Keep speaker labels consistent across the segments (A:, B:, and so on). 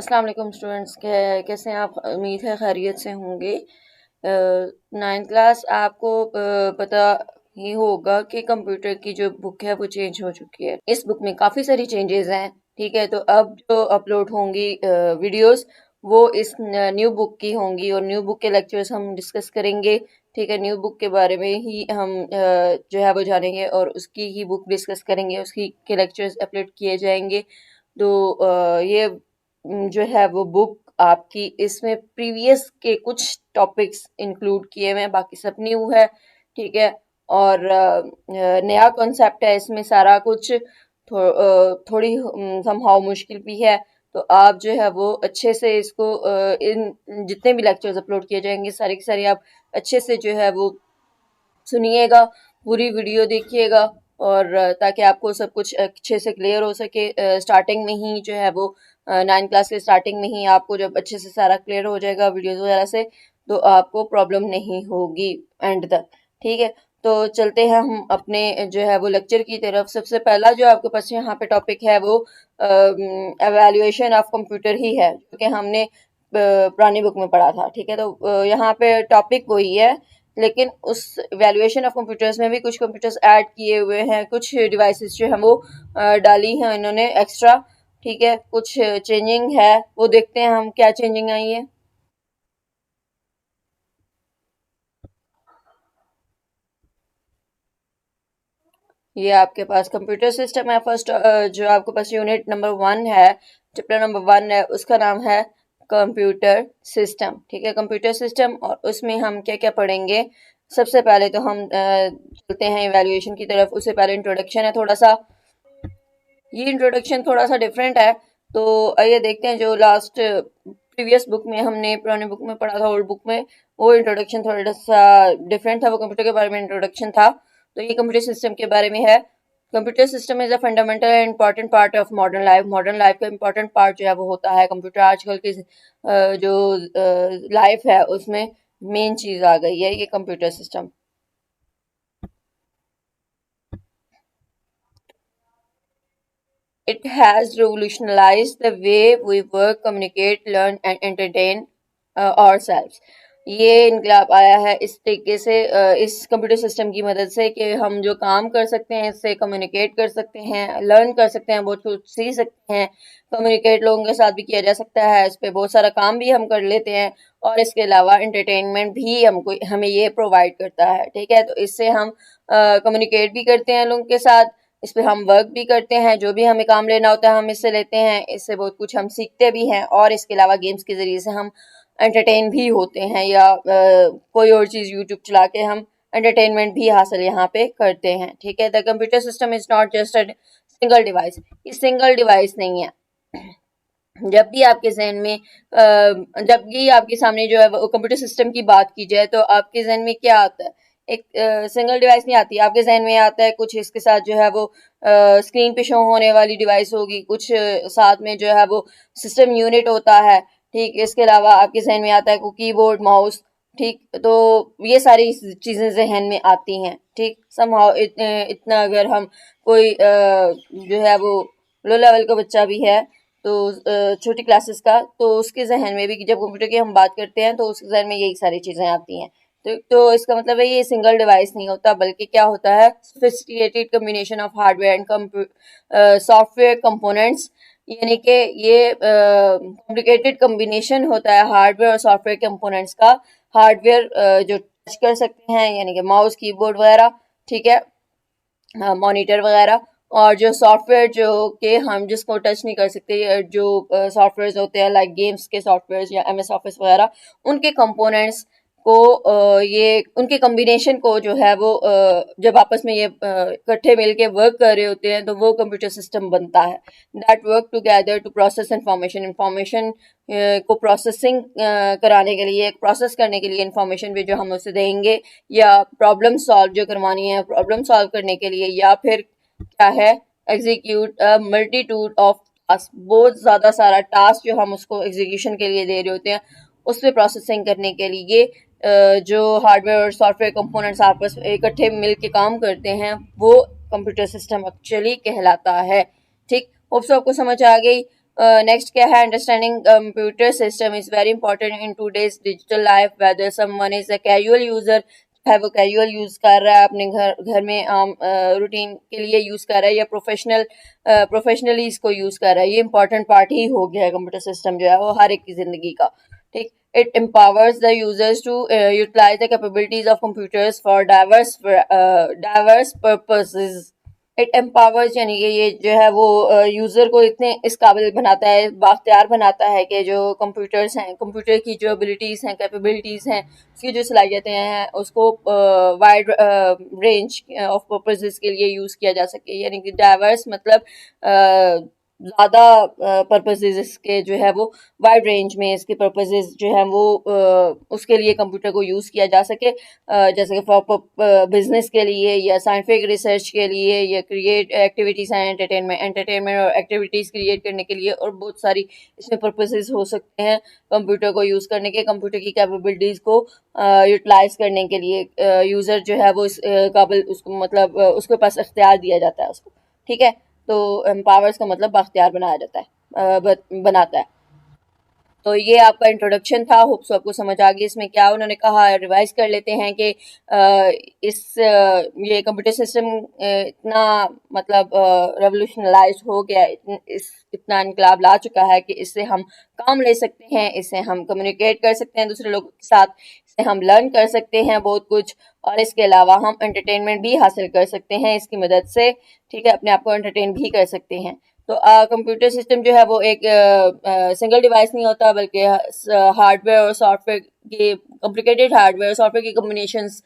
A: अस्सलाम वालेकुम स्टूडेंट्स, कैसे हैं आप? उम्मीद है खैरियत से होंगे। नाइन्थ क्लास आपको पता ही होगा कि कंप्यूटर की जो बुक है वो चेंज हो चुकी है। इस बुक में काफ़ी सारी चेंजेस हैं। ठीक है, तो अब जो अपलोड होंगी वीडियोस वो इस न्यू बुक की होंगी और न्यू बुक के लेक्चर्स हम डिस्कस करेंगे। ठीक है, न्यू बुक के बारे में ही हम जो है वो जानेंगे और उसकी ही बुक डिस्कस करेंगे, उसकी के लेक्चर्स अपलोड किए जाएंगे। तो ये जो है वो बुक आपकी, इसमें प्रीवियस के कुछ टॉपिक्स इंक्लूड किए हुए हैं, बाकी सब न्यू है। ठीक है, और नया कॉन्सेप्ट है इसमें सारा कुछ। थोड़ी समहाउ मुश्किल भी है। तो आप जो है वो अच्छे से इसको इन जितने भी लेक्चर्स अपलोड किए जाएंगे सारी की सारी आप अच्छे से जो है वो सुनिएगा, पूरी वीडियो देखिएगा और ताकि आपको सब कुछ अच्छे से क्लियर हो सके। स्टार्टिंग में ही जो है वो नाइन क्लास के स्टार्टिंग में ही आपको जब अच्छे से सारा क्लियर हो जाएगा वीडियोस वगैरह से, तो आपको प्रॉब्लम नहीं होगी एंड तक। ठीक है, तो चलते हैं हम अपने जो है वो लेक्चर की तरफ। सबसे पहला जो आपके पास यहाँ पे टॉपिक है वो एवेल्युएशन ऑफ कंप्यूटर ही है, जो कि हमने पुरानी बुक में पढ़ा था। ठीक है, तो यहाँ पे टॉपिक वही है, लेकिन उस वैल्यूएशन ऑफ कंप्यूटर्स में भी कुछ कंप्यूटर्स ऐड किए हुए हैं, कुछ डिवाइसेस जो हैं वो डाली हैं इन्होंने एक्स्ट्रा। ठीक है, कुछ चेंजिंग है, वो देखते हैं हम क्या चेंजिंग आई है। ये आपके पास कंप्यूटर सिस्टम है। फर्स्ट जो आपके पास यूनिट नंबर 1 है, चैप्टर नंबर 1 है, उसका नाम है कंप्यूटर सिस्टम। ठीक है, कंप्यूटर सिस्टम, और उसमें हम क्या क्या पढ़ेंगे। सबसे पहले तो हम चलते हैं इवैल्यूएशन की तरफ। उससे पहले इंट्रोडक्शन है थोड़ा सा। ये इंट्रोडक्शन थोड़ा सा डिफरेंट है, तो आइए देखते हैं। जो लास्ट प्रीवियस बुक में हमने पुरानी बुक में पढ़ा था, ओल्ड बुक में, वो इंट्रोडक्शन थोड़ा सा डिफरेंट था, वो कंप्यूटर के बारे में इंट्रोडक्शन था। तो ये कंप्यूटर सिस्टम के बारे में है। Computer system is a fundamental and important part of modern life. Modern life का इम्पॉर्टेंट पार्ट जो है वो होता है कंप्यूटर। आजकल की जो लाइफ है उसमें मेन चीज आ गई है ये computer system. It has revolutionized the way we work, communicate, learn and entertain ourselves. ये इनकलाब आया है इस तरीके से, इस कंप्यूटर सिस्टम की मदद से, कि हम जो काम कर सकते हैं इससे कम्युनिकेट कर सकते हैं, लर्न कर सकते हैं, बहुत कुछ सीख सकते हैं। कम्युनिकेट लोगों के साथ भी किया जा सकता है, इस पे बहुत सारा काम भी हम कर लेते हैं, और इसके अलावा एंटरटेनमेंट भी हमको हमें ये प्रोवाइड करता है। ठीक है, तो इससे हम कम्युनिकेट भी करते हैं लोगों के साथ, इस पे हम वर्क भी करते हैं, जो भी हमें काम लेना होता है हम इससे लेते हैं, इससे बहुत कुछ हम सीखते भी हैं, और इसके अलावा गेम्स के ज़रिए से हम एंटरटेन भी होते हैं, या कोई और चीज़ यूट्यूब चला के हम एंटरटेनमेंट भी हासिल यहाँ पे करते हैं। ठीक है, the computer system is not just a single device. ये सिंगल डिवाइस नहीं है। जब भी आपके जहन में जब भी आपके सामने जो है वो कंप्यूटर सिस्टम की बात की जाए, तो आपके जहन में क्या आता है? एक सिंगल डिवाइस नहीं आती आपके जहन में, आता है कुछ इसके साथ जो है वो स्क्रीन पे शो होने वाली डिवाइस होगी, कुछ साथ में जो है वो सिस्टम यूनिट होता है। ठीक, इसके अलावा आपके जहन में आता है को कीबोर्ड, माउस। ठीक, तो ये सारी चीज़ें जहन में आती हैं। ठीक, समहाउ इतना अगर हम कोई जो है वो लो लेवल का बच्चा भी है, तो छोटी क्लासेस का, तो उसके जहन में भी जब कंप्यूटर की हम बात करते हैं तो उसके जहन में यही सारी चीज़ें आती हैं। तो इसका मतलब है ये सिंगल डिवाइस नहीं होता, बल्कि क्या होता है, sophisticated combination of hardware and software components. यानी कि ये कॉम्प्लिकेटेड कम्बिनेशन होता है हार्डवेयर और सॉफ्टवेयर कंपोनेंट्स का। हार्डवेयर जो टच कर सकते हैं, यानी कि माउस, कीबोर्ड वगैरह। ठीक है, मॉनिटर वगैरह। और जो सॉफ्टवेयर जो कि हम जिसको टच नहीं कर सकते, जो सॉफ्टवेयर होते हैं लाइक गेम्स के सॉफ्टवेयर या एमएस ऑफिस वगैरह, उनके कंपोनेंट्स को ये उनके कॉम्बिनेशन को जो है वो जब आपस में ये इकट्ठे मिलके वर्क कर रहे होते हैं, तो वो कंप्यूटर सिस्टम बनता है। That work together to process information. Information को प्रोसेसिंग कराने के लिए, प्रोसेस करने के लिए इंफॉर्मेशन भी जो हम उसे देंगे, या प्रॉब्लम सॉल्व जो करवानी है, प्रॉब्लम सॉल्व करने के लिए, या फिर क्या है, execute a multitude of task. बहुत ज़्यादा सारा टास्क जो हम उसको एग्जीक्यूशन के लिए दे रहे होते हैं, उस पर प्रोसेसिंग करने के लिए जो हार्डवेयर और सॉफ्टवेयर कंपोनेंट्स आपस में इकट्ठे मिल के काम करते हैं, वो कंप्यूटर सिस्टम एक्चुअली कहलाता है। ठीक, होप सो आपको समझ आ गई। नेक्स्ट क्या है, understanding computer system is very important in today's digital life, whether someone is a casual user है, वो कैजुअल यूज कर रहा है अपने घर घर में आम रूटीन के लिए यूज कर रहा है, या प्रोफेशनली इसको यूज कर रहा है, ये इंपॉर्टेंट पार्ट ही हो गया है कंप्यूटर सिस्टम जो है वो हर एक की जिंदगी का। ठीक, it empowers the users to utilize the capabilities of computers for diverse purposes. It empowers यानी कि ये जो है वो यूज़र को इतने इस काबिल बनाता है, बाख्तियार बनाता है कि जो कंप्यूटर्स हैं, कंप्यूटर की जो एबिलिटीज़ हैं, कैपेबिलिटीज़ हैं, उसकी जो सलाहियतें हैं, उसको वाइड रेंज ऑफ पर्पसेस के लिए यूज़ किया जा सके। यानी कि डाइवर्स मतलब ज़्यादा पर्पसेस इसके जो है वो वाइड रेंज में इसके पर्पसेस जो है वो उसके लिए कंप्यूटर को यूज़ किया जा सके, जैसे कि फॉर बिजनेस के लिए, या साइंटिफिक रिसर्च के लिए, या क्रिएट एक्टिविटीज़ हैं, एंटरटेनमेंट और एक्टिविटीज़ क्रिएट करने के लिए, और बहुत सारी इसमें पर्पसेस हो सकते हैं कंप्यूटर को यूज़ करने के, कंप्यूटर की कैपेबिलिटीज़ को यूटिलाइज करने के लिए यूज़र जो है वो इस काबिल उसको मतलब उसके पास इख्तियार दिया जाता है उसको। ठीक है, तो एम्पावर्स का मतलब बख्तियार बनाया जाता है, बनाता है। तो ये आपका इंट्रोडक्शन था, होप सो आपको समझ आ गई इसमें क्या उन्होंने कहा। रिवाइज कर लेते हैं कि ये कंप्यूटर सिस्टम इतना मतलब रेवोल्यूशनलाइज हो गया, इतना इनकलाब ला चुका है कि इससे हम काम ले सकते हैं, इससे हम कम्युनिकेट कर सकते हैं दूसरे लोगों के साथ, इससे हम लर्न कर सकते हैं बहुत कुछ, और इसके अलावा हम एंटरटेनमेंट भी हासिल कर सकते हैं इसकी मदद से। ठीक है, अपने आप को एंटरटेन भी कर सकते हैं। तो कंप्यूटर सिस्टम जो है वो एक सिंगल डिवाइस नहीं होता, बल्कि हार्डवेयर और सॉफ्टवेयर के कॉम्प्लिकेटेड हार्डवेयर और सॉफ्टवेयर की कम्बिनेशंस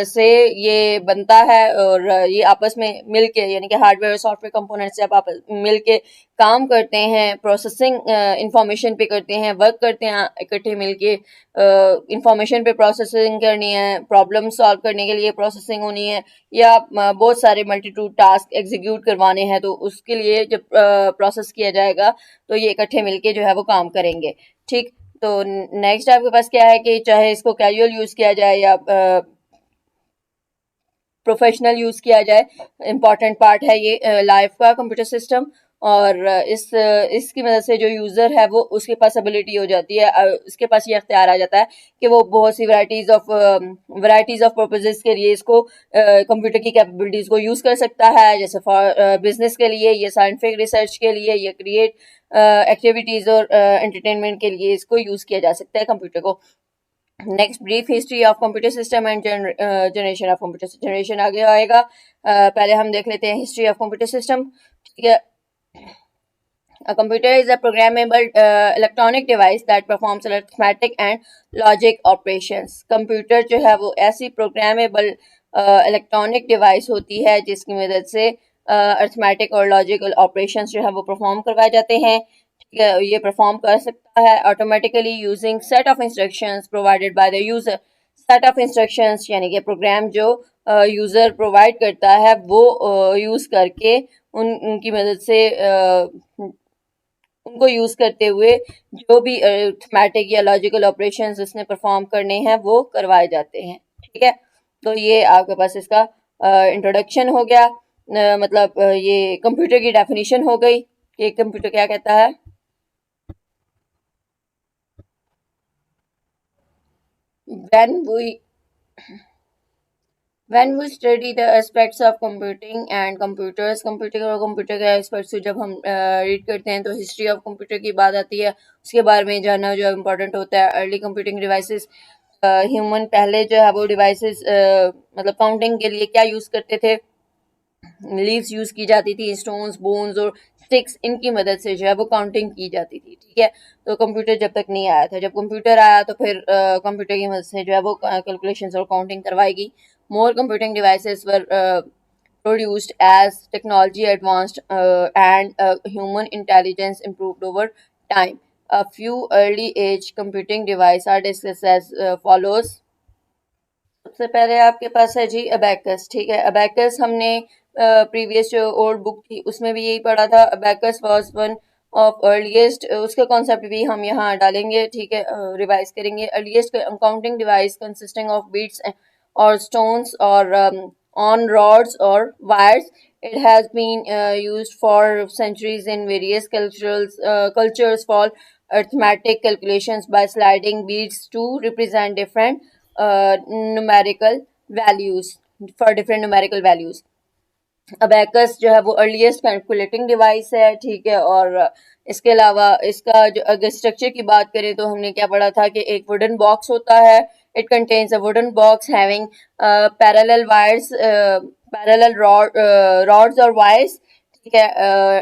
A: से ये बनता है, और ये आपस में मिलके यानी कि हार्डवेयर और सॉफ्टवेयर कंपोनेंट्स से आप आपस मिलके काम करते हैं, प्रोसेसिंग इंफॉर्मेशन पे करते हैं, वर्क करते हैं इकट्ठे मिलके, इंफॉर्मेशन पे प्रोसेसिंग करनी है, प्रॉब्लम सॉल्व करने के लिए प्रोसेसिंग होनी है, या बहुत सारे मल्टीट्यूड टास्क एग्जीक्यूट करवाने हैं, तो उसके लिए जब प्रोसेस किया जाएगा तो ये इकट्ठे मिलके जो है वो काम करेंगे। ठीक, तो नेक्स्ट आपके पास क्या है कि चाहे इसको कैजुअल यूज़ किया जाए या प्रोफेशनल यूज़ किया जाए, इम्पॉर्टेंट पार्ट है ये लाइफ का कंप्यूटर सिस्टम। और इसकी मदद से जो यूज़र है वो उसके पास एबिलिटी हो जाती है, उसके पास ये अख्तियार आ जाता है कि वो बहुत सी वैराइटीज़ ऑफ पर्पसेस के लिए इसको कंप्यूटर की कैपेबिलिटीज़ को यूज़ कर सकता है, जैसे फॉर बिजनेस के लिए, या साइंटिफिक रिसर्च के लिए, या क्रिएट एक्टिविटीज़ और एंटरटेनमेंट के लिए इसको यूज़ किया जा सकता है कंप्यूटर को। Next, brief history of computer system and generation of computer generation आगे आएगा। पहले हम देख लेते हैं हिस्ट्री ऑफ कंप्यूटर सिस्टम। ठीक है, a computer is a programmable electronic device that performs arithmetic and logic operations. Computer जो है वो ऐसी प्रोग्रामेबल इलेक्ट्रॉनिक डिवाइस होती है जिसकी मदद से अर्थमेटिक और लॉजिकल ऑपरेशंस जो है वो परफॉर्म करवाए जाते हैं। ये परफॉर्म कर सकता है automatically using set of instructions provided by the user. Set of instructions यानी कि प्रोग्राम जो यूजर प्रोवाइड करता है वो यूज करके उनकी मदद से उनको यूज करते हुए जो भी अरिथमेटिक या लॉजिकल ऑपरेशंस उसने परफॉर्म करने हैं वो करवाए जाते हैं। ठीक है, तो ये आपके पास इसका इंट्रोडक्शन हो गया, मतलब ये कंप्यूटर की डेफिनेशन हो गई कि कंप्यूटर क्या कहता है। when we when we study the aspects of computing and computers, computer और कंप्यूटर के एस्पेक्ट्स जब हम रीड करते हैं तो हिस्ट्री ऑफ कंप्यूटर की बात आती है, उसके बारे में जानना जो इम्पोर्टेंट होता है। अर्ली कंप्यूटिंग डिवाइसेस, ह्यूमन पहले जो है वो डिवाइसेस मतलब काउंटिंग के लिए क्या यूज़ करते थे, लीव्स यूज़ की जाती थी, स्टोन्स, बोन्स और स्टिक्स, इनकी मदद से जो है वो काउंटिंग की जाती थी। ठीक है, तो कंप्यूटर जब तक नहीं आया था, जब कंप्यूटर आया तो फिर कंप्यूटर की मदद से जो है वो कैलकुलेशंस और काउंटिंग करवाएगी। मोर computing devices were produced as technology advanced and human intelligence improved over time. A few early age computing devices are discussed as follows. सबसे पहले आपके पास है जी अबैकस। ठीक है, अबैकस हमने प्रीवियस जो ओल्ड बुक थी उसमें भी यही पढ़ा था। Abacus was one of earliest, उसका कॉन्सेप्ट भी हम यहाँ डालेंगे। ठीक है, रिवाइज करेंगे। Earliest counting device consisting of beads और स्टोन्स और ऑन रॉड्स और wires It has been used for centuries in various cultures for arithmetic calculations by sliding beads to represent different numerical values for different numerical values. Abacus जो है वो earliest calculating device है, ठीक है। और इसके अलावा इसका जो अगर स्ट्रक्चर की बात करें तो हमने क्या पढ़ा था कि एक वुडन बॉक्स होता है, it contains a wooden box having parallel wires, parallel rods और वायर्स, ठीक है।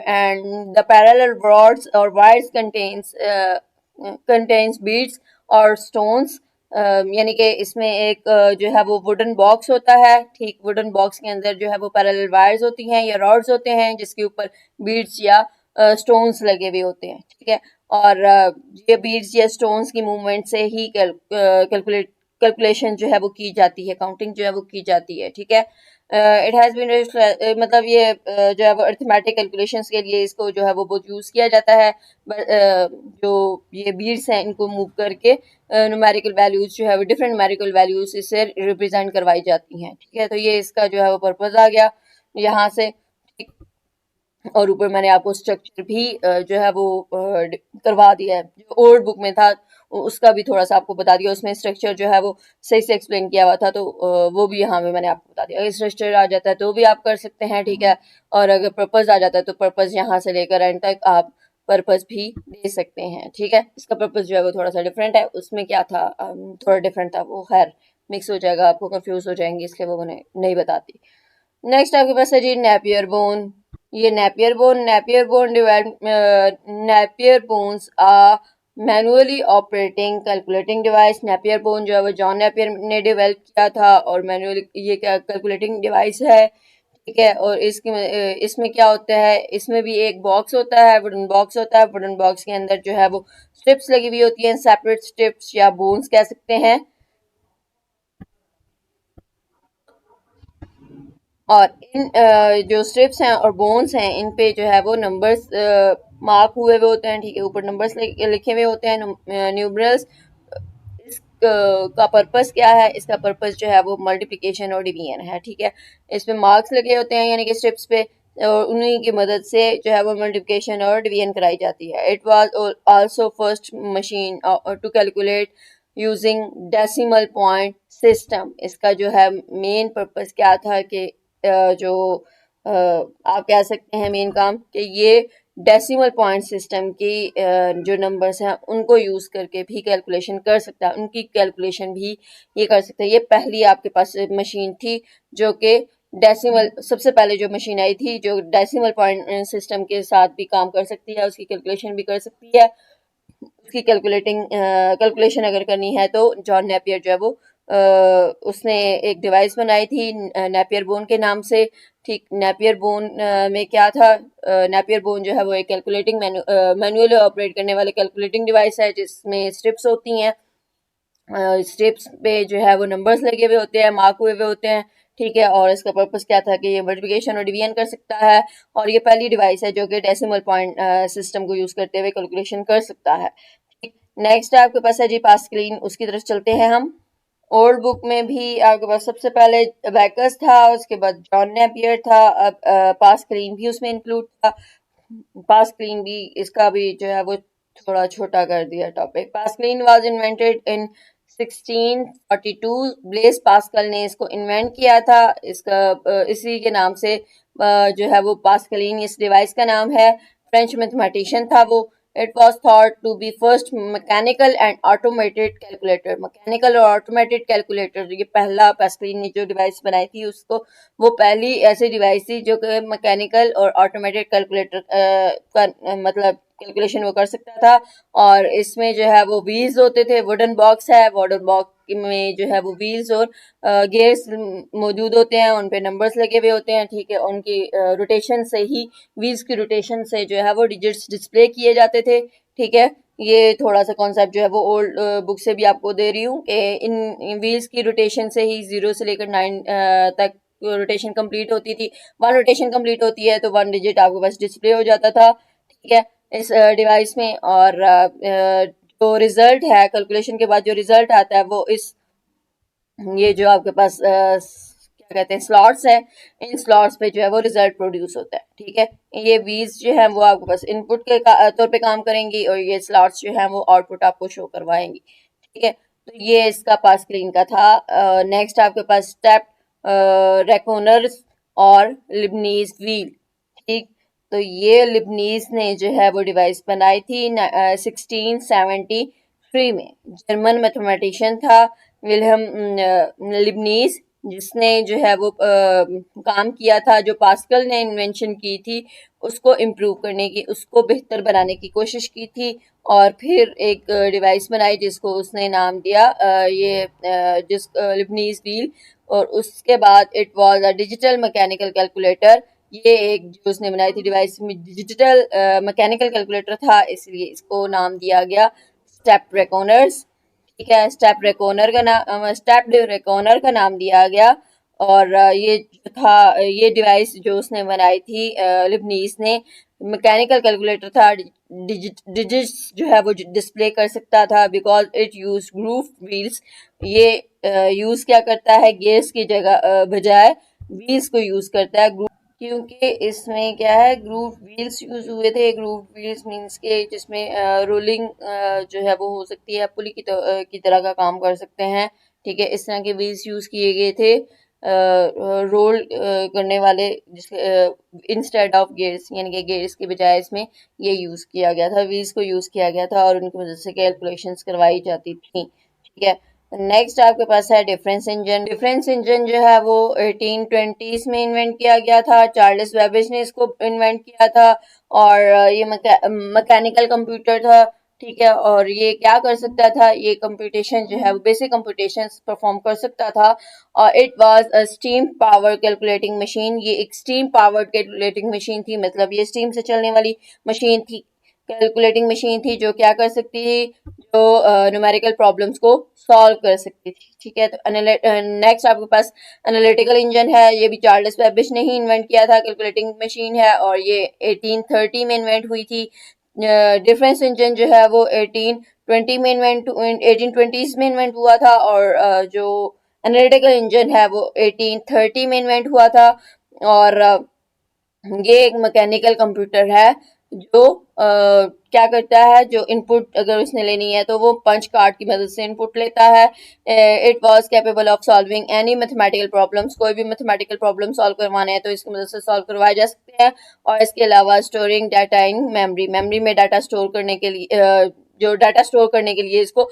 A: एंड द पैरेलल रॉड्स और वायर्स कंटेन्स बीड्स और स्टोन्स, यानी कि इसमें एक जो है वो वुडन बॉक्स होता है, ठीक। वुडन बॉक्स के अंदर जो है वो पैरेलल वायर्स होती हैं या रॉड्स होते हैं जिसके ऊपर बीड्स या स्टोन्स लगे हुए होते हैं, ठीक है। और ये बीड्स या स्टोन्स की मूवमेंट से ही कैलकुलेशन जो है वो की जाती है, काउंटिंग जो है वो की जाती है, ठीक है। इट हैज़ बीन मतलब ये जो है वो अर्थमेटिक कैलकुलेशंस के लिए इसको जो है वो बहुत यूज़ किया जाता है। जो ये बीड्स हैं इनको मूव करके न्यूमेरिकल वैल्यूज जो है वो डिफरेंट न्यूमेरिकल वैल्यूज इससे रिप्रेजेंट करवाई जाती हैं, ठीक है। तो ये इसका जो है वो पर्पज आ गया यहाँ से, ठीक। और ऊपर मैंने आपको स्ट्रक्चर भी जो है वो करवा दिया है, जो ओल्ड बुक में था उसका भी थोड़ा सा आपको बता दिया, उसमें स्ट्रक्चर जो है वो सही से एक्सप्लेन किया हुआ था, तो वो भी यहाँ पे मैंने आपको बता दिया। अगर स्ट्रक्चर आ जाता है तो भी आप कर सकते हैं, ठीक है। और अगर पर्पज आ जाता है तो पर्पज यहाँ से लेकर एंड तक आप पर्पस भी दे सकते हैं, ठीक है। इसका पर्पस जो है वो थोड़ा सा डिफरेंट है, उसमें क्या था थोड़ा डिफरेंट था, वो खैर मिक्स हो जाएगा, आपको कंफ्यूज हो जाएंगे, इसलिए वो मैंने नहीं बताती। नेक्स्ट आपके पास है जी नेपियर बोन। ये Napier bones a manually operating calculating device. Napier bone जो है वो जॉन नेपियर ने डेवलप किया था और मैनुअली ये क्या कैलकुलेटिंग डिवाइस है, ठीक है। और इसमें क्या होता है, इसमें भी एक बॉक्स होता है, वुडन बॉक्स होता है। वुडन बॉक्स के अंदर जो है वो स्ट्रिप्स लगी हुई होती हैं, सेपरेट स्ट्रिप्स या बोन्स कह सकते हैं। और इन जो स्ट्रिप्स हैं और बोन्स हैं इन पे जो है वो नंबर्स मार्क हुए हुए होते हैं, ठीक है। ऊपर नंबर्स लिखे हुए होते हैं, न्यूमरल्स। इस का पर्पस क्या है, इसका पर्पस जो है वो मल्टीप्लिकेशन और डिवीजन है, ठीक है। इसमें मार्क्स लगे होते हैं यानी कि स्ट्रिप्स पे, और उन्हीं की मदद से जो है वो मल्टीप्लिकेशन और डिवीजन कराई जाती है। It was also first machine to calculate using decimal point system. इसका जो है मेन पर्पस क्या था कि जो आप कह सकते हैं मेन काम कि ये डेसिमल पॉइंट सिस्टम की जो नंबर्स हैं उनको यूज़ करके भी कैलकुलेशन कर सकता है, उनकी कैलकुलेशन भी ये कर सकता है। ये पहली आपके पास मशीन थी जो कि डेसिमल, सबसे पहले जो मशीन आई थी जो डेसिमल पॉइंट सिस्टम के साथ भी काम कर सकती है, उसकी कैलकुलेशन भी कर सकती है। उसकी कैलकुलेशन अगर करनी है तो जॉन नेपियर जो है वो उसने एक डिवाइस बनाई थी नेपियर बोन के नाम से, ठीक। नेपियर बोन में क्या था, नेपियर बोन जो है वो एक कैलकुलेटिंग मैनुअली ऑपरेट करने वाले कैलकुलेटिंग डिवाइस है जिसमें स्ट्रिप्स होती हैं। स्ट्रिप्स पे जो है वो नंबर्स लगे हुए होते हैं, मार्क हुए हुए होते हैं, ठीक है। और इसका पर्पस क्या था कि ये मल्टीप्लिकेशन और डिवीजन कर सकता है, और ये पहली डिवाइस है जो कि डेसिमल पॉइंट सिस्टम को यूज करते हुए कैलकुलेशन कर सकता है, ठीक। नेक्स्ट आपके पास है जी पास्कलीन, उसकी तरफ चलते हैं हम। ओल्ड बुक में भी आपके पास सबसे पहले अबैकस था, उसके बाद जॉन नेपियर था, अब पास्कलीन भी उसमें इंक्लूड था। पास्कलीन भी, इसका भी जो है वो थोड़ा छोटा कर दिया topic. Pascaline was invented in 1642। Blaise Pascal ने इसको इन्वेंट किया था, इसका इसी के नाम से जो है वो पास्कलीन इस डिवाइस का नाम है। फ्रेंच मैथमेटिशियन था वो। It was thought to be first mechanical and automated calculator. Mechanical और ऑटोमेटेड कैलकुलेटर, ये पहला पास्कलीन ने जो डिवाइस बनाई थी उसको, वो पहली ऐसी डिवाइस थी जो कि मैकेनिकल और ऑटोमेटेड कैलकुलेटर का मतलब कैलकुलेशन वो कर सकता था। और इसमें जो है वो व्हील्स होते थे, वुडन बॉक्स है, वुडन बॉक्स में जो है वो व्हील्स और गेयर्स मौजूद होते हैं, उन पे नंबर्स लगे हुए होते हैं, ठीक है। उनकी रोटेशन से ही, व्हील्स की रोटेशन से जो है वो डिजिट्स डिस्प्ले किए जाते थे, ठीक है। ये थोड़ा सा कॉन्सेप्ट जो है वो ओल्ड बुक से भी आपको दे रही हूँ कि इन व्हील्स की रोटेशन से ही 0 से लेकर 9 तक रोटेशन कंप्लीट होती थी। वन रोटेशन कंप्लीट होती है तो वन डिजिट आपके पास डिस्प्ले हो जाता था, ठीक है, इस डिवाइस में। और जो रिजल्ट है कैलकुलेशन के बाद जो रिजल्ट आता है वो इस, ये जो आपके पास क्या कहते हैं स्लॉट्स है, इन स्लॉट्स पे जो है वो रिजल्ट प्रोड्यूस होता है। ठीक है, ये व्हील्स जो है वो आपके पास इनपुट के तौर पे काम करेंगी और ये स्लॉट्स जो है वो आउटपुट आपको शो करवाएंगी। ठीक है, तो ये इसका पास स्क्रीन का था। नेक्स्ट आपके पास स्टेप रेकोनर्स और लिबनीज व्हील। ठीक, तो ये लिबनीज ने जो है वो डिवाइस बनाई थी 1673 में। जर्मन मैथमेटिशियन था विल्हम लिबनीज, जिसने जो है वो काम किया था, जो पास्कल ने इन्वेंशन की थी उसको इम्प्रूव करने की, उसको बेहतर बनाने की कोशिश की थी और फिर एक डिवाइस बनाई जिसको उसने नाम दिया लिबनीज व्हील। और उसके बाद it was a digital mechanical calculator. ये एक जो उसने बनाई थी डिवाइस में डिजिटल मैकेनिकल कैलकुलेटर था, इसलिए इसको नाम दिया गया स्टेप रेकॉनर्स। ठीक है, स्टेप रेकॉनर का नाम दिया गया। और ये जो था, ये डिवाइस जो उसने बनाई थी लिबनीज ने, मैकेनिकल कैलकुलेटर था। डिजिट्स जो है वो डिस्प्ले कर सकता था because it use groove wheels. ये यूज क्या करता है, गेयर्स की जगह बजाय व्हील्स को यूज करता है। क्योंकि इसमें क्या है, ग्रूव व्हील्स यूज हुए थे। ग्रूव व्हील्स मींस के जिसमें रोलिंग जो है वो हो सकती है, पुली की तरह का काम कर सकते हैं। ठीक है, इस तरह के व्हील्स यूज किए गए थे रोल करने वाले, इंस्टेड ऑफ गेयर्स, यानी कि गेयर्स के बजाय इसमें ये यूज किया गया था, व्हील्स को यूज किया गया था और उनकी मदद से कैलकुलेशंस करवाई जाती थी। ठीक है, नेक्स्ट आपके पास है डिफरेंस इंजन। डिफरेंस इंजन जो है वो 1820s में इन्वेंट किया गया था। चार्ल्स बेबेज ने इसको इन्वेंट किया था और ये मैकेनिकल कंप्यूटर था। ठीक है, और ये क्या कर सकता था, ये कंप्यूटेशन जो है वो बेसिक कंप्यूटेशन परफॉर्म कर सकता था। और it was a steam power calculating machine. ये एक स्टीम पावर्ड कैलकुलेटिंग मशीन थी, मतलब ये स्टीम से चलने वाली मशीन थी, कैलकुलेटिंग मशीन थी जो क्या कर सकती थी, जो न्यूमेरिकल प्रॉब्लम्स को सॉल्व कर सकती थी। ठीक है, तो नेक्स्ट आपके पास एनालिटिकल इंजन है। ये भी चार्ल्स बेबेज ने ही इन्वेंट किया था, कैलकुलेटिंग मशीन है और ये 1830 में इन्वेंट हुई थी। डिफरेंस इंजन जो है वो 1820s में इन्वेंट हुआ था और जो एनालिटिकल इंजन है वो 1830 में इन्वेंट हुआ था। और ये एक मैकेनिकल कंप्यूटर है जो क्या करता है, जो इनपुट अगर उसने लेनी है तो वो पंच कार्ड की मदद से इनपुट लेता है। It was capable of solving any mathematical problems. कोई भी मैथमेटिकल प्रॉब्लम सॉल्व करवाने हैं तो इसकी मदद से सॉल्व करवाए जा सकते हैं। और इसके अलावा storing data in memory, memory में डाटा स्टोर करने के लिए जो डाटा स्टोर करने के लिए इसको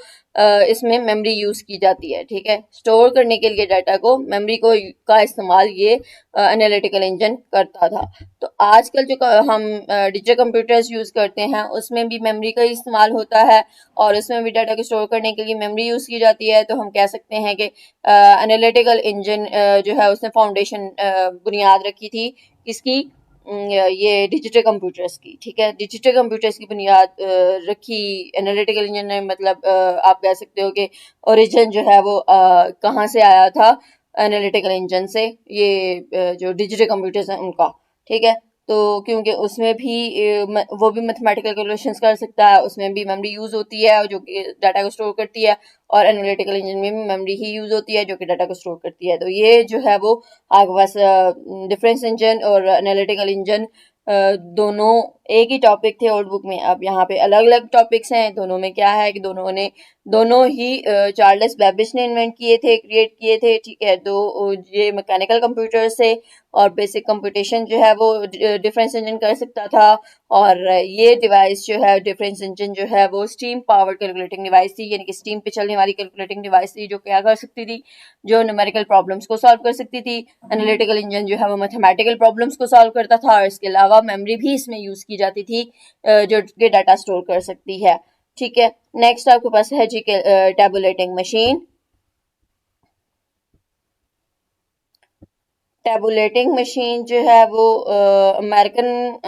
A: इसमें मेमोरी यूज की जाती है। ठीक है, स्टोर करने के लिए डाटा को, मेमोरी को का इस्तेमाल ये एनालिटिकल इंजन करता था। तो आजकल जो हम डिजिटल कंप्यूटर्स यूज करते हैं उसमें भी मेमोरी का इस्तेमाल होता है और उसमें भी डाटा को स्टोर करने के लिए मेमोरी यूज की जाती है। तो हम कह सकते हैं कि एनालिटिकल इंजन जो है उसने फाउंडेशन बुनियाद रखी थी किसकी, ये डिजिटल कंप्यूटर्स की। ठीक है, डिजिटल कंप्यूटर्स की बुनियाद रखी एनालिटिकल इंजन ने। मतलब आप कह सकते हो कि ओरिजिन जो है वो कहाँ से आया था, एनालिटिकल इंजन से, ये जो डिजिटल कंप्यूटर्स हैं उनका। ठीक है, तो क्योंकि उसमें भी वो भी मैथमेटिकल कैलकुलेशंस कर सकता है, उसमें भी मेमोरी यूज होती है जो कि डाटा को स्टोर करती है, और एनालिटिकल इंजन में भी मेमोरी ही यूज होती है जो कि डाटा को स्टोर करती है। तो ये जो है वो आपके पास डिफरेंस इंजन और एनालिटिकल इंजन दोनों एक ही टॉपिक थे ओल्ड बुक में। अब यहाँ पे अलग अलग टॉपिक्स हैं। दोनों में क्या है कि दोनों ही चार्ल्स बेबेज ने इन्वेंट किए थे, क्रिएट किए थे। ठीक है, तो ये मैकेनिकल कंप्यूटर से और बेसिक कंप्यूटेशन जो है वो डिफरेंस इंजन कर सकता था। और ये डिवाइस जो है, डिफरेंस इंजन जो है वो स्टीम पावर्ड कैलकुलेटिंग डिवाइस थी, यानी कि स्टीम पे चलने वाली कैलकुलेटिंग डिवाइस थी जो क्या कर सकती थी, जो न्यूमेरिकल प्रॉब्लम्स को सॉल्व कर सकती थी। एनालिटिकल इंजन जो है वो मैथमेटिकल प्रॉब्लम्स को सॉल्व करता था और इसके अलावा मेमोरी भी इसमें यूज की जाती थी जो कि डाटा स्टोर कर सकती है। ठीक है, नेक्स्ट आपके पास है जी टैबुलेटिंग मशीन। टैबुलेटिंग मशीन जो है वो अमेरिकन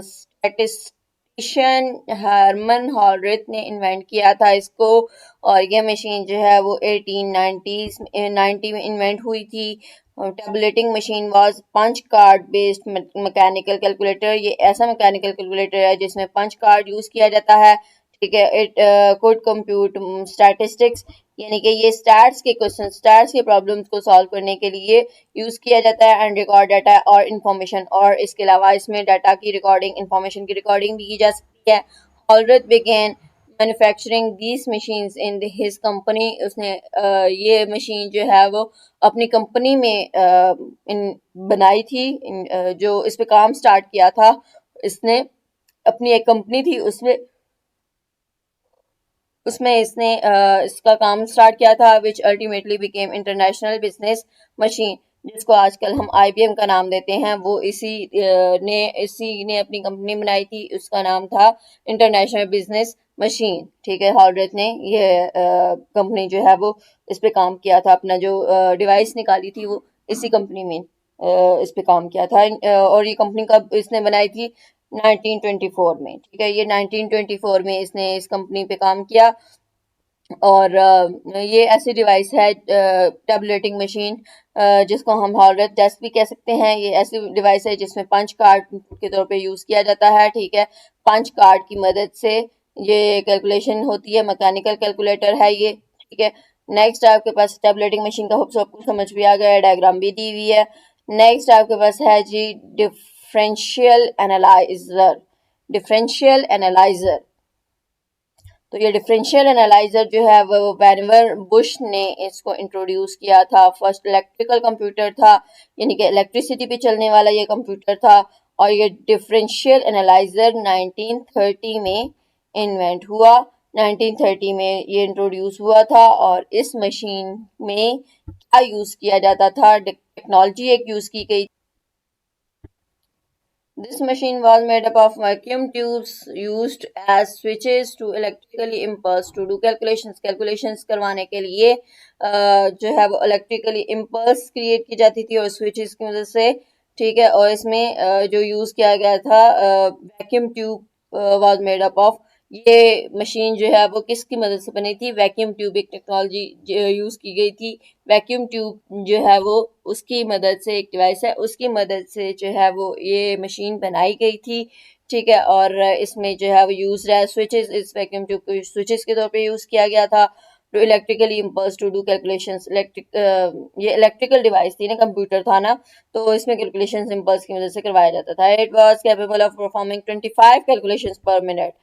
A: स्टैटिस्टिशियन हरमन हॉलरिथ ने इन्वेंट किया था इसको। और ये मशीन जो है वो 1890 में इन्वेंट हुई थी। Tabulating machine was punch card based mechanical calculator. ये ऐसा मैकेनिकल कैलकुलेटर है जिसमें पंच कार्ड यूज किया जाता है। ठीक है, इट कुड कंप्यूट स्टैटिस्टिक्स यानी कि ये स्टैट्स के क्वेश्चन, स्टैट्स के प्रॉब्लम्स को सॉल्व करने के लिए यूज़ किया जाता है। एंड रिकॉर्ड डाटा और इन्फॉर्मेशन, और इसके अलावा इसमें डाटा की रिकॉर्डिंग, इन्फॉर्मेशन की रिकॉर्डिंग भी की जा सकती है। Hollerith began manufacturing these machines in his company, उसने ये मशीन जो है वो अपनी कंपनी में इन बनाई थी, जो इस पे काम स्टार्ट किया था इसने, अपनी एक कंपनी थी उसमें, उसमें इसने इसका काम स्टार्ट किया था, which ultimately became international business machine, जिसको आजकल हम आईबीएम का नाम देते हैं। वो इसी ने अपनी कंपनी बनाई थी, उसका नाम था इंटरनेशनल बिजनेस मशीन। ठीक है, हॉलरथ ने ये कंपनी जो है वो इस पे काम किया था, अपना जो डिवाइस निकाली थी वो इसी कंपनी में इस पे काम किया था। और ये कंपनी कब इसने बनाई थी? 1924 में। ठीक है, ये 1924 में इसने इस कंपनी पे काम किया। और ये ऐसी डिवाइस है, टैबलेटिंग मशीन, जिसको हम हॉलरथ डेस्क भी कह सकते हैं। ये ऐसी डिवाइस है जिसमें पंच कार्ड के तौर पे यूज़ किया जाता है। ठीक है, पंच कार्ड की मदद से ये कैलकुलेशन होती है, मैकेनिकल कैलकुलेटर है ये। ठीक है, नेक्स्ट आपके पास टैबलेटिंग मशीन का होप सबको समझ भी आ गया है, डायग्राम भी दी हुई है। नेक्स्ट आपके पास है जी डिफरेंशियल एनालाइजर। डिफरेंशियल एनालाइजर, तो ये डिफरेंशियल एनालाइजर जो है वो वेनवर बुश ने इसको इंट्रोड्यूस किया था। फर्स्ट इलेक्ट्रिकल कंप्यूटर था, यानी कि इलेक्ट्रिसिटी पे चलने वाला ये कंप्यूटर था। और ये डिफरेंशियल एनालाइजर 1930 में इन्वेंट हुआ, 1930 में ये इंट्रोड्यूस हुआ था। और इस मशीन में क्या यूज़ किया जाता था, टेक्नोलॉजी एक यूज़ की गई। This machine was made up of vacuum tubes used as switches to electrically impulse to do calculations. Calculations करवाने के लिए जो है वो electrically impulse create की जाती थी और switches की मदद से। ठीक है, और इसमें जो यूज़ किया गया था vacuum tube was made up of, ये मशीन जो है वो किसकी मदद से बनी थी? वैक्यूम ट्यूब, एक टेक्नोलॉजी यूज़ की गई थी। वैक्यूम ट्यूब जो है वो उसकी मदद से, एक डिवाइस है उसकी मदद से जो है वो ये मशीन बनाई गई थी। ठीक है, और इसमें जो है वो यूज़ है स्विचेस, इस वैक्यूम ट्यूब को स्विचेस के तौर पे यूज़ किया गया था to electrically impulse to do calculations. ये इलेक्ट्रिकल डिवाइस थी ना, कंप्यूटर था ना, तो इसमें कैलकुलेशंस इम्पल्स की मदद से करवाया जाता था। It was capable of performing 25 calculations पर मिनट।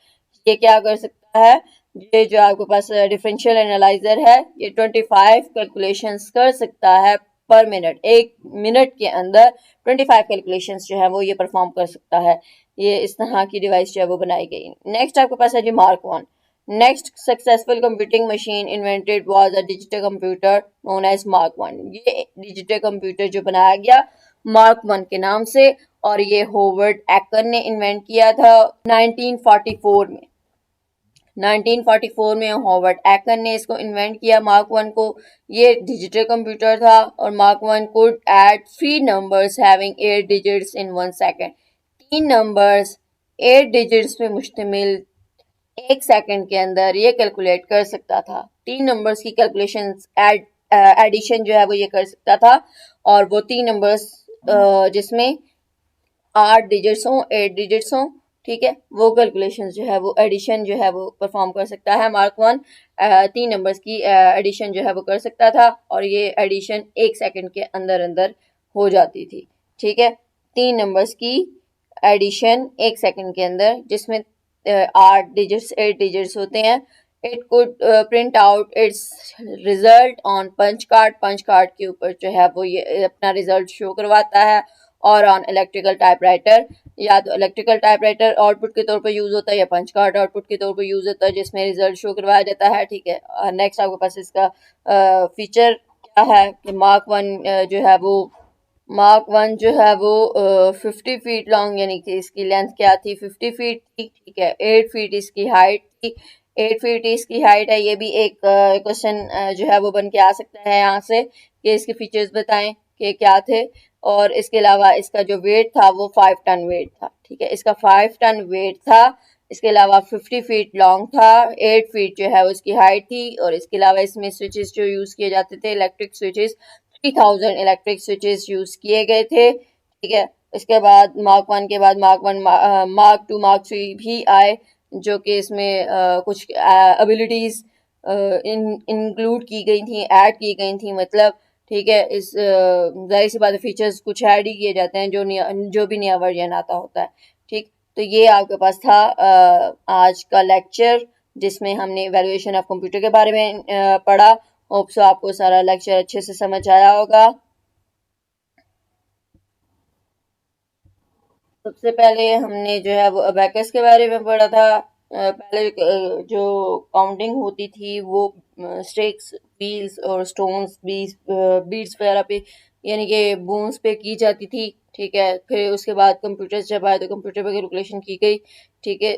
A: ये क्या कर सकता है? ये जो आपके पास डिफरेंशियल एनालाइजर है, ये 25 कैलकुलेशंस कर सकता है पर मिनट। एक मिनट के अंदर 25 कैलकुलेशंस जो है वो ये परफॉर्म कर सकता है। ये इस तरह की डिवाइस जो है वो बनाई गई। नेक्स्ट आपके पास है जी Mark one. Next successful computing machine invented was a digital computer known as Mark one. ये डिजिटल कंप्यूटर जो बनाया गया मार्क वन के नाम से, और ये होवर्ड एक्कर ने इन्वेंट किया था 1944 में। 1944 में हॉवर्ड एक्कर ने इसको इन्वेंट किया, मार्क वन को। ये डिजिटल कंप्यूटर था और mark one could add 3 numbers having 8 digits in 1 second. 3 numbers 8 digits पे मुश्तमिल 1 सेकेंड के अंदर ये कैलकुलेट कर सकता था। 3 नंबर्स की कैलकुलेशन एडिशन जो है वो ये कर सकता था। और वो 3 नंबर्स जिसमें 8 डिजिट्स हों, 8 डिजिट्स हों, ठीक है, वो कैलकुलेशन जो है वो एडिशन जो है वो परफॉर्म कर सकता है। मार्क वन 3 नंबर्स की एडिशन जो है वो कर सकता था, और ये एडिशन 1 सेकेंड के अंदर अंदर हो जाती थी। ठीक है, 3 नंबर्स की एडिशन 1 सेकेंड के अंदर, जिसमें 8 डिजिट्स 8 डिजिट्स होते हैं। It could print out its result on punch card. Punch card के ऊपर जो है वो ये अपना रिजल्ट शो करवाता है। और ऑन इलेक्ट्रिकल टाइपराइटर, या तो इलेक्ट्रिकल टाइपराइटर आउटपुट के तौर पर यूज़ होता है या पंच कार्ड आउटपुट के तौर पर यूज़ होता है, जिसमें रिजल्ट शो करवाया जाता है। ठीक है, नेक्स्ट आपके पास इसका फीचर क्या है कि मार्क वन जो है वो, मार्क वन जो है वो 50 फीट लॉन्ग, यानी कि इसकी लेंथ क्या थी? 50 फीट थी। ठीक है, 8 फीट इसकी हाइट थी। 8 फीट इसकी हाइट है। ये भी एक क्वेश्चन जो है वो बन के आ सकता है यहाँ से कि इसके फीचर्स बताएं कि क्या थे। और इसके अलावा इसका जो वेट था वो 5 टन वेट था। ठीक है, इसका 5 टन वेट था। इसके अलावा 50 फीट लॉन्ग था, 8 फीट जो है उसकी हाइट थी। और इसके अलावा इसमें स्विचेस जो यूज़ किए जाते थे, electric switches, 3000 electric switches use किए गए थे। ठीक है, इसके बाद मार्क वन के बाद Mark one, Mark two, Mark three भी आए, जो कि इसमें कुछ एबिलिटीज़ इंक्लूड की गई थी, ऐड की गई थी, मतलब ठीक है। इस जाहिर सी बात है फीचर्स कुछ ऐड ही किए जाते हैं जो भी नया वर्जन आता होता है। ठीक, तो ये आपके पास था आज का लेक्चर, जिसमें हमने इवैल्यूएशन ऑफ कंप्यूटर के बारे में पढ़ा। होप सो आपको सारा लेक्चर अच्छे से समझ आया होगा। सबसे पहले हमने जो है वो अबैकस के बारे में पढ़ा था। पहले जो काउंटिंग होती थी वो स्टिक्स, व्हील्स और स्टोन्स, बीड्स वगैरह पे, यानी कि बोन्स पे की जाती थी। ठीक है, फिर उसके बाद कंप्यूटर जब आए तो कंप्यूटर पे कैलकुलेशन की गई। ठीक है,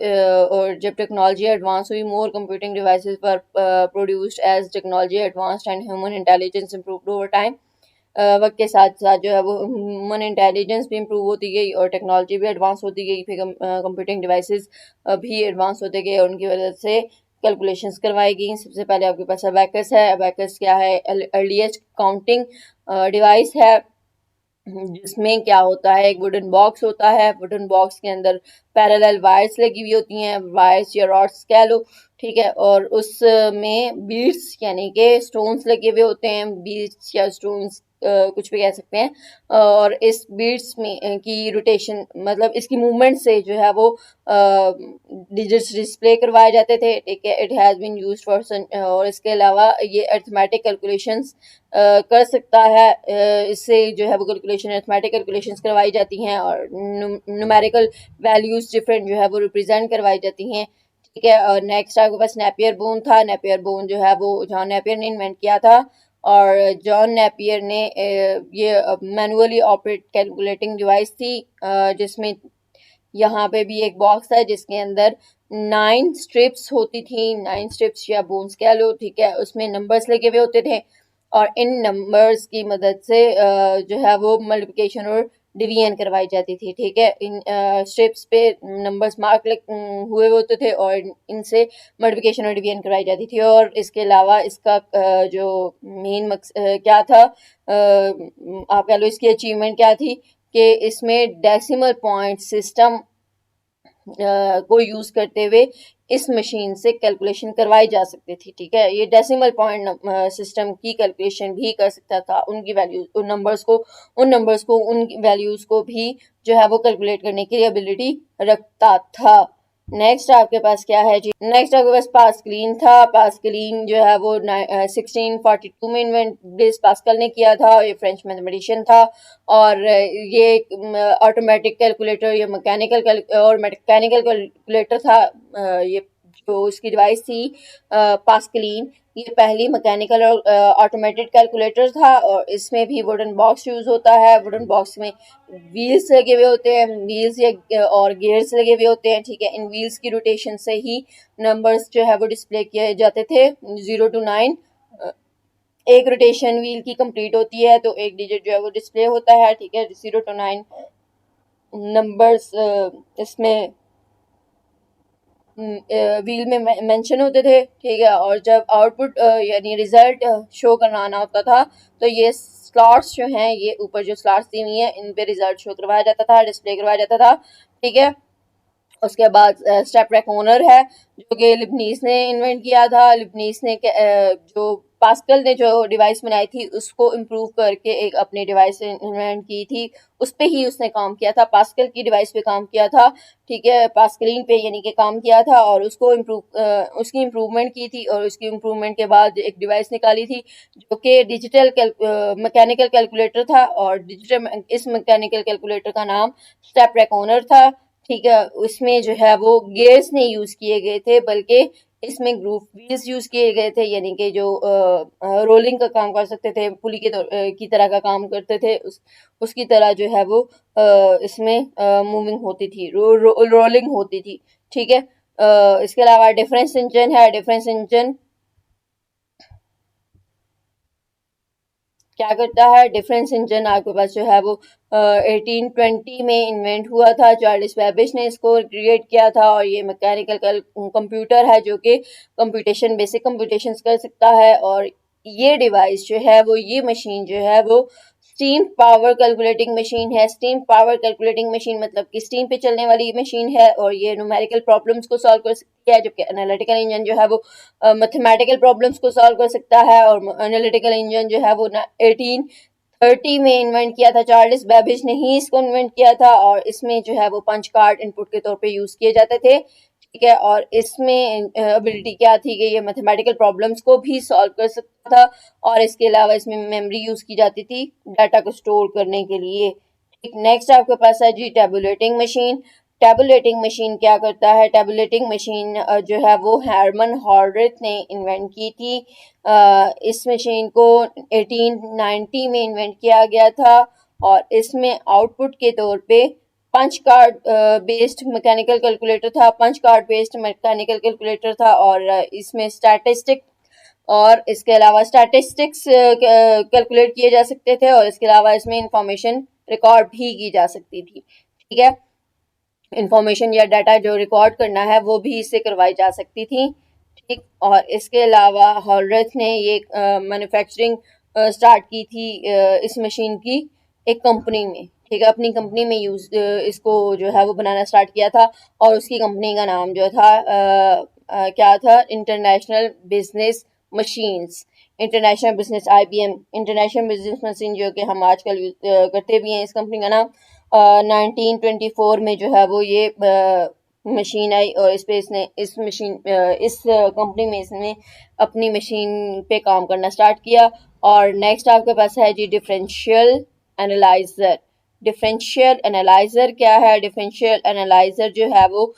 A: और जब टेक्नोलॉजी एडवांस हुई, more computing devices were produced as technology advanced and human intelligence improved over time. वक्त के साथ साथ जो है वो ह्यूमन इंटेलिजेंस भी इम्प्रूव होती गई और टेक्नोलॉजी भी एडवांस होती गई। फिर कंप्यूटिंग डिवाइसेस भी एडवांस होते गए और उनकी वजह से कैलकुलेशंस करवाई गई। सबसे पहले आपके पास अबैकस है। अबैकस क्या है? अर्लीस्ट काउंटिंग डिवाइस है, जिसमें क्या होता है, एक वुडन बॉक्स होता है। वुडन बॉक्स के अंदर पैरेलल वायर्स लगी हुई होती हैं, वायर्स या रॉड्स कह लो। ठीक है, और उसमें बीड्स यानी कि स्टोन्स लगे हुए होते हैं, बीड्स या स्टोन्स कुछ भी कह सकते हैं। और इस बीड्स में की रोटेशन, मतलब इसकी मूवमेंट से जो है वो डिजिट्स डिस्प्ले करवाए जाते थे। ठीक है, it has been used for, और इसके अलावा ये अरिथमेटिक कैलकुलेशंस कर सकता है। इससे जो है वो कैलकुलेशन, अरिथमेटिक कैलकुलेशंस करवाई जाती हैं और न्यूमेरिकल वैल्यूज डिफरेंट जो है वो रिप्रेजेंट करवाई जाती हैं। ठीक है, और नेक्स्ट आपके पास नेपियर बोन था। नेपियर बोन जो है वो जॉन नेपियर ने इन्वेंट किया था, और जॉन नेपियर ने ये मैनुअली ऑपरेट कैलकुलेटिंग डिवाइस थी, जिसमें यहाँ पे भी एक बॉक्स है जिसके अंदर 9 स्ट्रिप्स होती थी, 9 स्ट्रिप्स या बोन्स कह लो। ठीक है, उसमें नंबर्स लगे हुए होते थे और इन नंबर्स की मदद से जो है वो मल्टीप्लिकेशन और डिवीजन करवाई जाती थी। ठीक है, इन स्ट्रिप्स पे नंबर्स मार्क हुए होते थे और इनसे मल्टीप्लिकेशन और डिवीजन करवाई जाती थी। और इसके अलावा इसका जो मेन क्या था, आप कह लो इसकी अचीवमेंट क्या थी, कि इसमें डेसिमल पॉइंट सिस्टम को यूज करते हुए इस मशीन से कैलकुलेशन करवाई जा सकती थी। ठीक है, ये डेसिमल पॉइंट सिस्टम की कैलकुलेशन भी कर सकता था, उनकी वैल्यूज, उन नंबर्स को उन वैल्यूज को भी जो है वो कैलकुलेट करने की एबिलिटी रखता था। नेक्स्ट आपके पास क्या है जी? नेक्स्ट आपके पास पास्कलीन था। पास्कलीन जो है वो 1642 में इन्वेंट ब्लेस पास्कल ने किया था। ये फ्रेंच मैथमेटिशियन था और ये ऑटोमेटिक कैलकुलेटर या मैकेनिकल कैलकुलेटर था। ये जो उसकी डिवाइस थी पास्कलीन, ये पहली मैकेनिकल और ऑटोमेटेड कैलकुलेटर था। और इसमें भी वुडन बॉक्स यूज होता है। वुडन बॉक्स में व्हील्स लगे हुए होते हैं, व्हील्स या और गियर्स लगे हुए होते हैं। ठीक है, इन व्हील्स की रोटेशन से ही नंबर्स जो है वो डिस्प्ले किए जाते थे 0 to 9। एक रोटेशन व्हील की कंप्लीट होती है तो एक डिजिट जो है वो डिस्प्ले होता है। ठीक है, 0 to 9 नंबर्स इसमें व्हील में मेंशन होते थे। ठीक है, और जब आउटपुट यानी रिजल्ट शो करवाना होता था तो ये स्लॉट्स जो हैं, ये ऊपर जो स्लॉट्स दी हुई हैं, इन पे रिजल्ट शो करवाया जाता था, डिस्प्ले करवाया जाता था। ठीक है, उसके बाद स्टेप रेकॉर्डर है, जो कि लिबनीज ने इन्वेंट किया था। लिबनीज ने जो पास्कल ने जो डिवाइस बनाई थी उसको इम्प्रूव करके एक अपनी डिवाइस इन्वेंट की थी, उस पे ही उसने काम किया था, पास्कल की डिवाइस पे काम किया था। ठीक है, पास्कलिन पे यानी कि काम किया था और उसको उसकी इम्प्रूवमेंट की थी और उसकी इम्प्रूवमेंट के बाद एक डिवाइस निकाली थी जो कि डिजिटल मैकेनिकल कैलकुलेटर था। और इस मैकेनिकल कैलकुलेटर का नाम स्टेप रेकॉर्डर था। ठीक है, उसमें जो है वो गियर्स नहीं यूज किए गए थे, बल्कि इसमें ग्रूव व्हील्स यूज किए गए थे, यानी कि जो रोलिंग का काम कर सकते थे, पुली की तरह का काम करते थे, उसकी तरह जो है वो इसमें मूविंग होती थी, रोलिंग होती थी। ठीक है, इसके अलावा डिफरेंस इंजन है। डिफरेंस इंजन क्या करता है? डिफरेंस इंजन आपके पास जो है वो 1820 में इन्वेंट हुआ था। चार्ल्स बेबेज ने इसको क्रिएट किया था और ये मैकेनिकल कंप्यूटर है जो कि बेसिक कंप्यूटेशंस कर सकता है। और ये डिवाइस जो है वो, ये मशीन जो है वो स्टीम पावर कैलकुलेटिंग मशीन है। स्टीम पावर कैलकुलेटिंग मशीन मतलब कि स्टीम पे चलने वाली मशीन है और ये न्यूमेरिकल प्रॉब्लम्स को सॉल्व कर सकती है, जबकि एनालिटिकल इंजन जो है वो मैथमेटिकल प्रॉब्लम्स को सॉल्व कर सकता है। और एनालिटिकल इंजन जो है वो 1830 में इन्वेंट किया था, चार्ल्स बेबेज ने ही इसको इन्वेंट किया था। और इसमें जो है वो पंच कार्ड इनपुट के तौर पे यूज किए जाते थे, ठीक है। और इसमें एबिलिटी क्या थी कि ये मैथमेटिकल प्रॉब्लम्स को भी सॉल्व कर सकता था, और इसके अलावा इसमें मेमोरी यूज की जाती थी डाटा को स्टोर करने के लिए। ठीक, नेक्स्ट आपके पास है जी टेबुलेटिंग मशीन। टेबुलेटिंग मशीन क्या करता है? टेबुलेटिंग मशीन जो है वो हरमन हॉर्रिथ ने इन्वेंट की थी। इस मशीन को 1890 में इन्वेंट किया गया था, और इसमें आउटपुट के तौर पे punch card based mechanical calculator था। Punch card based mechanical calculator था, और इसमें स्टैटिस्टिक और इसके अलावा स्टैटिस्टिक्स कैलकुलेट किए जा सकते थे, और इसके अलावा इसमें इंफॉर्मेशन रिकॉर्ड भी की जा सकती थी, ठीक है। इंफॉर्मेशन या डाटा जो रिकॉर्ड करना है वो भी इससे करवाई जा सकती थी, ठीक। और इसके अलावा हॉलरथ ने ये मैन्युफैक्चरिंग स्टार्ट की थी इस मशीन की एक कंपनी में, ठीक है। अपनी कंपनी में इसको जो है वो बनाना स्टार्ट किया था, और उसकी कंपनी का नाम जो था क्या था? International business machines. International business IBM international business machine, जो कि हम आजकल करते भी हैं। इस कंपनी का नाम 1924 में जो है वो ये मशीन आई, और इस पे इसने इस कंपनी में इसने अपनी मशीन पे काम करना स्टार्ट किया। और नेक्स्ट आपके पास है जी डिफरेंशियल एनालाइजर। डिफरेंशियल एनालाइजर क्या है? डिफरेंशियल एनालाइजर जो है वो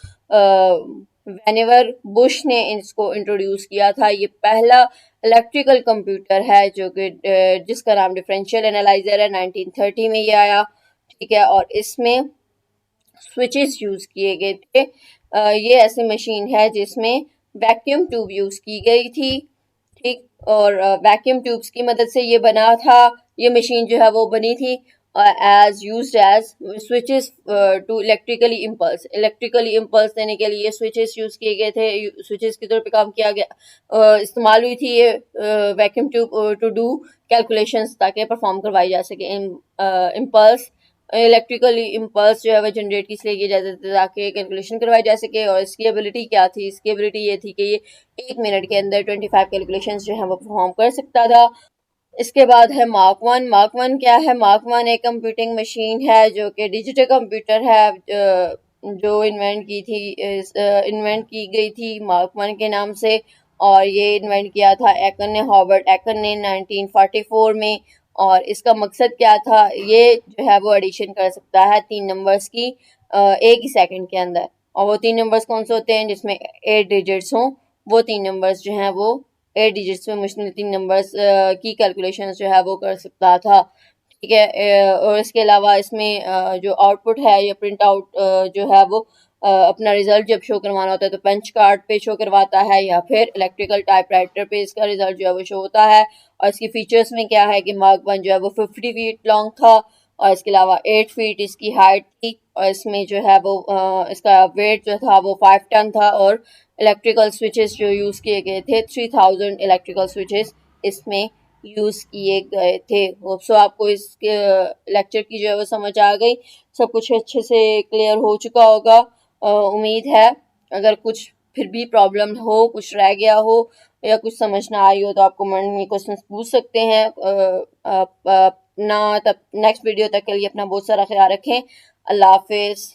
A: वेनेवर बुश ने इसको इंट्रोड्यूस किया था। ये पहला इलेक्ट्रिकल कंप्यूटर है जो कि जिसका नाम डिफरेंशियल एनालाइजर है। 1930 में ये आया, ठीक है। और इसमें स्विचेस यूज किए गए थे। ये ऐसी मशीन है जिसमें वैक्यूम ट्यूब यूज की गई थी, ठीक। और वैक्यूम ट्यूब्स की मदद से ये बना था, ये मशीन जो है वो बनी थी as used as switches to electrically impulse देने के लिए स्विचेस यूज किए गए थे, स्विचेस के तौर पे काम किया गया, इस्तेमाल हुई थी ये vacuum tube to do calculations, ताकि परफॉर्म करवाई जा सके। इम्पल्स इलेक्ट्रिकली इम्पल्स जो है वह जनरेट इसलिए किए जाते थे ताकि कैलकुलेशन करवाई जा सके। और इसकी एबिलिटी क्या थी? इसकी एबिलिटी ये थी कि ये 1 मिनट के अंदर 25 कैलकुलेशंस जो है वो परफॉर्म कर सकता था। इसके बाद है मार्क वन। मार्क वन क्या है? मार्क वन एक कंप्यूटिंग मशीन है जो कि डिजिटल कंप्यूटर है, जो इन्वेंट की गई थी मार्क वन के नाम से। और ये इन्वेंट किया था हॉवर्ड एकन ने 1944 में। और इसका मकसद क्या था? ये जो है वो एडिशन कर सकता है 3 नंबर्स की एक ही सेकंड के अंदर। और वो 3 नंबर्स कौन से होते हैं? जिसमें 8 डिजिट्स हों, वो 3 नंबर्स जो हैं वो 8 डिजिट्स में मुश्तमिल 3 नंबर्स की कैलकुलेशन जो है वो कर सकता था, ठीक है। और इसके अलावा इसमें जो आउटपुट है या प्रिंट आउट जो है वो अपना रिजल्ट जब शो करवाना होता है तो पंच कार्ड पे शो करवाता है, या फिर इलेक्ट्रिकल टाइपराइटर पे इसका रिजल्ट जो है वो शो होता है। और इसकी फीचर्स में क्या है कि मार्क वन जो है वो 50 फीट लॉन्ग था, और इसके अलावा 8 फीट इसकी हाइट थी, और इसमें जो है वो इसका वेट जो था वो 5 टन था। और इलेक्ट्रिकल स्विचेस जो यूज़ किए गए थे 3000 इलेक्ट्रिकल स्विचेस इसमें यूज़ किए गए थे। होप सो आपको इस लेक्चर की जो है वो समझ आ गई, सब कुछ अच्छे से क्लियर हो चुका होगा उम्मीद है। अगर कुछ फिर भी प्रॉब्लम हो, कुछ रह गया हो या कुछ समझ ना आई हो तो आप कमेंट में क्वेश्चन पूछ सकते हैं। अपना तब नेक्स्ट वीडियो तक के लिए अपना बहुत सारा ख्याल रखें। अल्लाह हाफिज़।